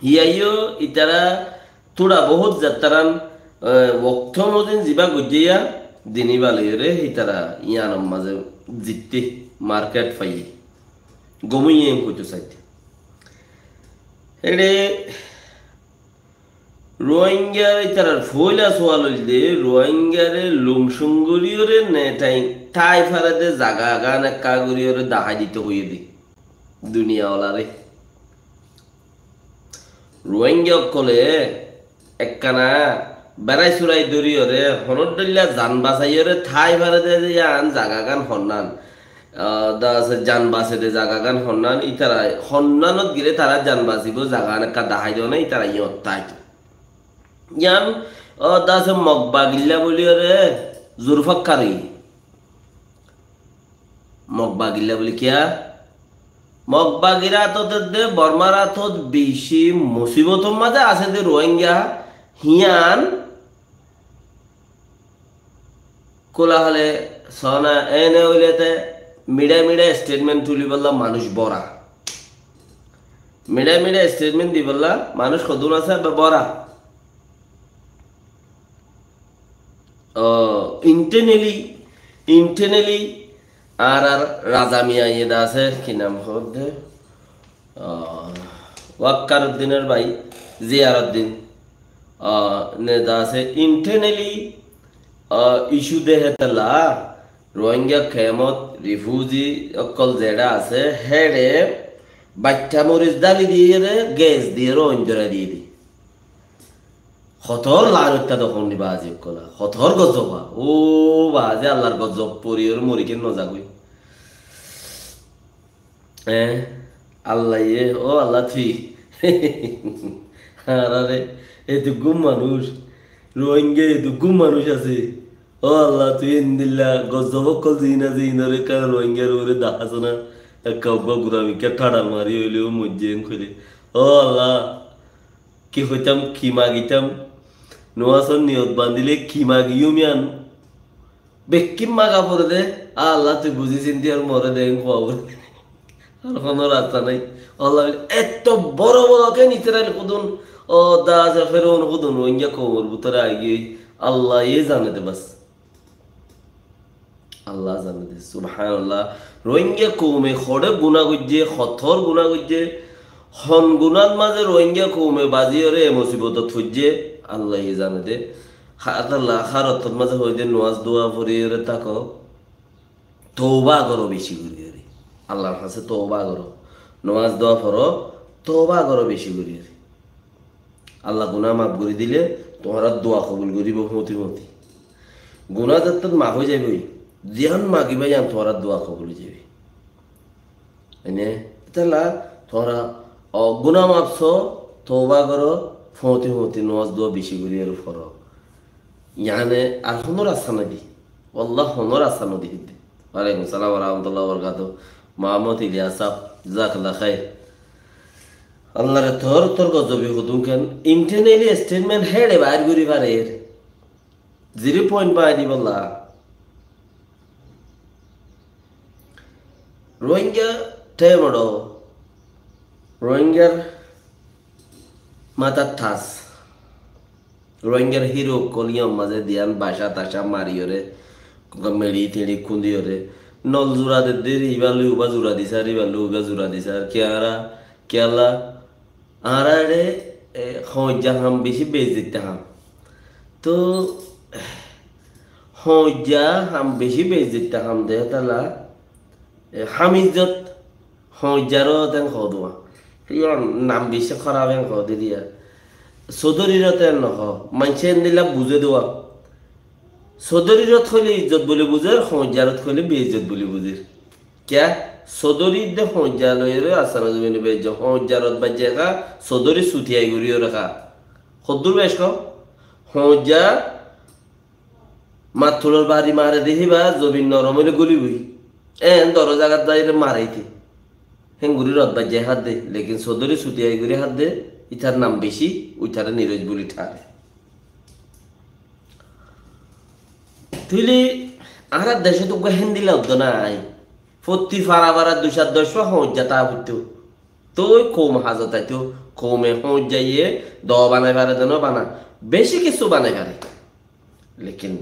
হিয়াইও ইতারা তোড়া বহুত যাত্রান ওক্ত মদিন জিবা গুজিয়া দিনী বালিয়রে ইতারা ইয়ানম মাঝে জিততে মার্কেট পাইয়ে গমুইয়ে কইতো চাইতে এড়ে রোহিঙ্গার ইতারার ফইলা সোয়াল দে রোহিঙ্গারে লুমসুঙ্গুরিয়রে নে তাই ফারাদে জাগা গান কাগুরিয়রে দাহাই দিতে হইয়ে দি দুনিয়াওয়ালারে রোহিঙ্গা কলে একখানা বেড়াই চুরাই দরিয়রে হনত দলিয়া জান বাঁচাইয়রে ঠাই ফারাদে আন জাগা গান হন্নান জান বাঁচে দে জাগা গান হন্নান ইতারা হন্নানত গিলে তারা জান বাঁচিব জাগা একটা দাহাই দেও না ইতারা ইয়ত তাই ইয়ান দাসে মগবা গিল্লা বলিয়রে জুরফাক্কারি মগবা গিল্লা বলি কিয়া মগবা গিরা তো দে বর্মারা তো বেশি মুসিবতর মাঝে আছে দে রোহিঙ্গা হিয়ান কোলা হলে সনা এনে হইলেতে মিডা স্টেটমেন্ট তুলি বললাম মানুষ বড়া মিডা স্টেটমেন্ট দি বললা মানুষ কদুন আছে বড়া ইন্টারনালি আর রাজা মিয়া ইয়েদা আছে কি নাম হচ্ছে ওয়াক্কার উদ্দিনের ভাই জিয়ারউদ্দিন নেতা আছে ইন্টারনালি ইস্যু দেহে তেলা রোহিঙ্গা খেমত রিফিউজি অকল যেটা আছে হেডে বাচ্চা মরিচ ডালি দিয়ে গ্যাস দিয়ে রোহিঙ্গা দিয়ে দি হতর লারুত্তা তখন দিবা আজিব কলা হতর গজবা ও বাজে আল্লাহর গজব পরিয়র মরিকে নজাগুই আল্লাহ ও আল্লাহ তুই আরে এটুকু মানুষ রোহিঙ্গা এটুকু মানুষ আছে ও আল্লাহ তুই ইন্দিল্লা গজব কল জিনারে কার রোহিঙ্গার ওরে দেখাছ না কাউকা গুরামিকে ঠাড়া মারি হইলেও মজ্জেন খুলে ও আল্লাহ কি হইতাম কি মাগিতাম নোয়াসন নিয়ত বান্ধিলে কি মাগিও মিয়ান বেকিম মাগা পরে দে আল্লাহ তুই বুঝি চিন্তি আর মরে দে খোয়াবো আর কোনো রাস্তা নাই আল্লাহ এত বড় কে নিচে কুদুন ও দাস ফেরোন কুদুন রোহিঙ্গা কোমর ভিতরে আগে আল্লাহ জানে দে বাস আল্লাহ জানে দে সুবহানাল্লাহ রোহিঙ্গা কৌমে খড়ে গুণা গুজে হথর গুণা গুজে হন গুণার মাঝে রোহিঙ্গা কৌমে বাজিয়রে মুসিবত থুজে আল্লাহ জানে দে আল্লাহ খারতর মাঝে হইতে নোয়াজ দোয়া পড়িয়ে তাকো তওবা করো বেশি করিয়ে আল্লাহর কাছে তওবা করো নামাজ দোয়া পড়ো তওবা করো বেশি করিয়ে আল্লাহ গুনাহ মাফ করে দিলে তোমার দোয়া কবুল করিব মতি মতি গুনাহ যত মাফ হয়ে যাবে জিয়ান মাগিবা জান তোমার দোয়া কবুল হয়ে যাবে এনে তাহলে তোমরা গুনাহ মাফছো তওবা করো মতি মতি নামাজ দোয়া বেশি করিয়ে পড়ো ইয়ানে আর কোনো রাস্তা নাকি আল্লাহ কোনো রাস্তা নদী দিতে ওয়ালাইকুম সালাম ওয়া রাহমাতুল্লাহি ওয়া বারাকাতুহু মোহাম্মদ ইলিয়াস সাহেব জাযাকাল্লাহ খাইর আল্লাহ রে তোর গজবি হুদুম কেন ইন্টারনালি স্টেটমেন্ট হেডে বাইর করি পারে 0 পয়েন্ট পাই দি বললা রোহিঙ্গা টেমড়ো রোহিঙ্গার মাথা ঠাস রোহিঙ্গার হিরো কলিয়ম মাঝে দিয়ান বাসা তাসা মারিয়রে মেড়ি তেড়ি খুন্দিয়রে নল জোড়া দে ইবালু উবা জোড়া দিছার ইবালু উবা জোড়া দিছার কেয়ালা আরা রে হজ্জা হাম বেশি বেজ দিতে হাম তো হজ্জা হাম বেশি বেজ দিতে হাম দে তালা হামিজত হজ্জারও তেন হদুয়া নাম বেশি খারাপ হেন হদে দিয়া চৌধুরীরও তেন নহ মানছে দিলা বুঝে দেওয়া চৌধুরীরত হইলে ইজ্জত বলে বুঝে হজ্জারত হইলে বেইজ্জত বলে বুঝে ক্যা চৌধুরীর দে হজ্জা লইরে আসানা জমিনে বেজ হজ্জারত বাজে কা চৌধুরী সুতিয়াই গড়িও রাখা সদ্দুর বেশ কম হজ্জা মাথুলোর বাড়ি মারে দেখিবা জমিন নরম হইলে গলি বই দর জায়গার যাইলে মারাইতে হেঙ্গুরি রদ বাজে হাত দে লেকিন চৌধুরী সুতিয়াই গড়ি হাত দে ইটার নাম বেশি ওইটারে নিরজ বলি ঠারে তুইলি আর দেশে তো হেন্দি লাগতো নাই প্রতি ফারা ফারা 210 হজ্জা তা হইতো তো কম হাজত আইতো কৌমে হোঁচ যাইয়ে দ বানাই পারে দেন বানা বেশি কিছু বানাই পারে লেকিন